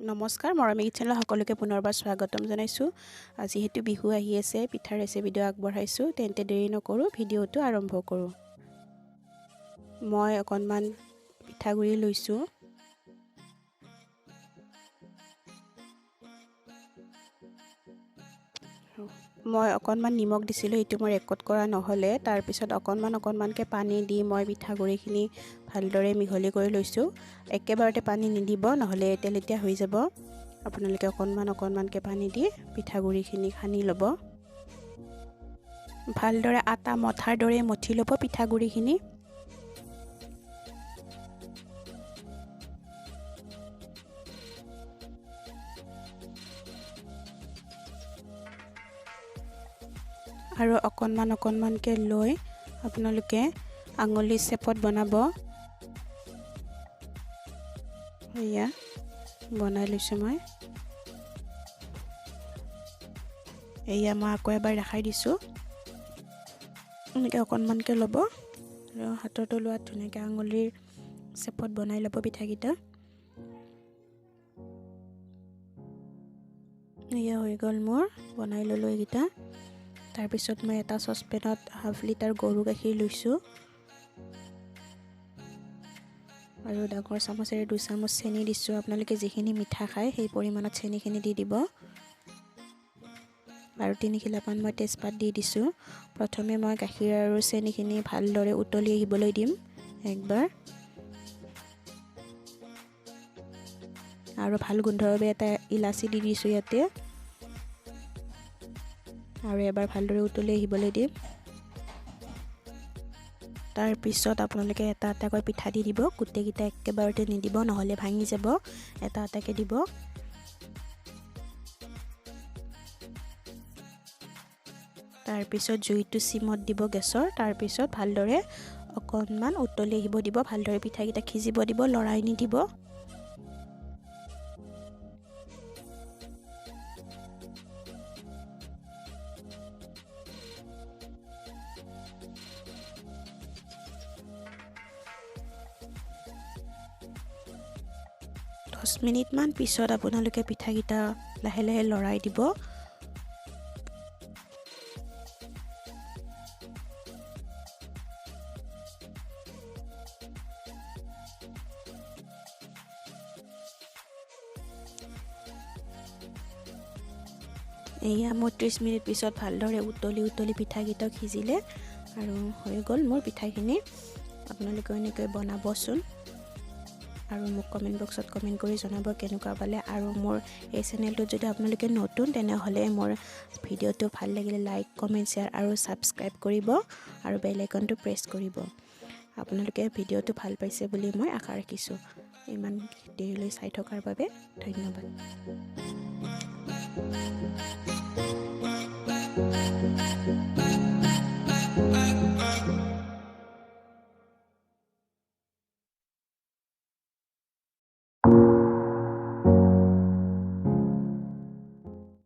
নমস্কাৰ মৰমী কিচেনলৈ সকলোকে পুনৰবাৰ স্বাগতম জনাইছোঁ। আজি হেতু বিহু আহি আছে, পিঠাৰ ৰেচিপিটো আগবঢ়াইছোঁ। তেন্তে দেৰি নকৰোঁ, ভিডিঅ'টো আৰম্ভ কৰোঁ। মই অকণমান পিঠাগুড়ি লৈছোঁ। মই অকণমান নিমখ দিছিলোঁ, এইটো মই ৰেকৰ্ড কৰা নহ'লে। তাৰপিছত অকণমানকৈ পানী দি মই পিঠাগুড়িখিনি ভালদৰে মিহলি কৰি লৈছোঁ। একেবাৰতে পানী নিদিব, নহ'লে তেলেতীয়া হৈ যাব। আপোনালোকে অকণমানকৈ পানী দি পিঠাগুড়িখিনি সানি ল'ব। ভালদৰে আটা মঠাৰ দৰে মঠি ল'ব পিঠাগুড়িখিনি। আৰু অকণমানকৈ লৈ আপোনালোকে আঙুলি চেপত বনাব। এয়া বনাই লৈছোঁ মই। এয়া মই আকৌ এবাৰ দেখাই দিছোঁ। এনেকৈ অকণমানকৈ ল'ব আৰু হাতৰ তলুৱাত ধুনীয়াকৈ আঙুলিৰ চেপত বনাই ল'ব পিঠাকেইটা। এয়া হৈ গ'ল মোৰ, বনাই ল'লোঁ এইকেইটা। তাৰপিছত মই এটা চচপেনত হাফ লিটাৰ গৰু গাখীৰ লৈছোঁ আৰু ডাঙৰ চামুচেৰে 2 চামুচ চেনি দিছোঁ। আপোনালোকে যিখিনি মিঠা খায় সেই পৰিমাণত চেনিখিনি দি দিব। আৰু 3 খিলামান মই তেজপাত দি দিছোঁ। প্ৰথমে মই গাখীৰ আৰু চেনিখিনি ভালদৰে উতলি আহিবলৈ দিম একবাৰ। আৰু ভাল গোন্ধৰ বাবে এটা ইলাচি দি দিছোঁ ইয়াতে। আৰু এবাৰ ভালদৰে উতলি আহিবলৈ দিম। তাৰপিছত আপোনালোকে এটা এটাকৈ পিঠা দি দিব। গোটেইকেইটা একেবাৰতে নিদিব, নহ'লে ভাঙি যাব। এটা এটাকৈ দিব। তাৰপিছত জুইটো চিমত দিব গেছৰ। তাৰপিছত ভালদৰে অকণমান উতলি আহিব দিব। ভালদৰে পিঠাকেইটা সিজিব দিব, লৰাই নিদিব। দহ মিনিটমান পিছত আপোনালোকে পিঠাকেইটা লাহে লাহে লৰাই দিব। এয়া মোৰ 30 মিনিট পিছত ভালদৰে উতলি পিঠাকেইটা সিজিলে আৰু হৈ গ'ল মোৰ পিঠাখিনি। আপোনালোকে এনেকৈ বনাবচোন আৰু মোক কমেণ্ট বক্সত কমেণ্ট কৰি জনাব কেনেকুৱা পালে। আৰু মোৰ এই চেনেলটোত যদি আপোনালোকে নতুন, তেনেহ'লে মোৰ ভিডিঅ'টো ভাল লাগিলে লাইক, কমেণ্ট, শ্বেয়াৰ আৰু ছাবস্ক্ৰাইব কৰিব আৰু বেল আইকনটো প্ৰেছ কৰিব। আপোনালোকে ভিডিঅ'টো ভাল পাইছে বুলি মই আশা ৰাখিছোঁ। ইমান দেৰিলৈ চাই থকাৰ বাবে ধন্যবাদ।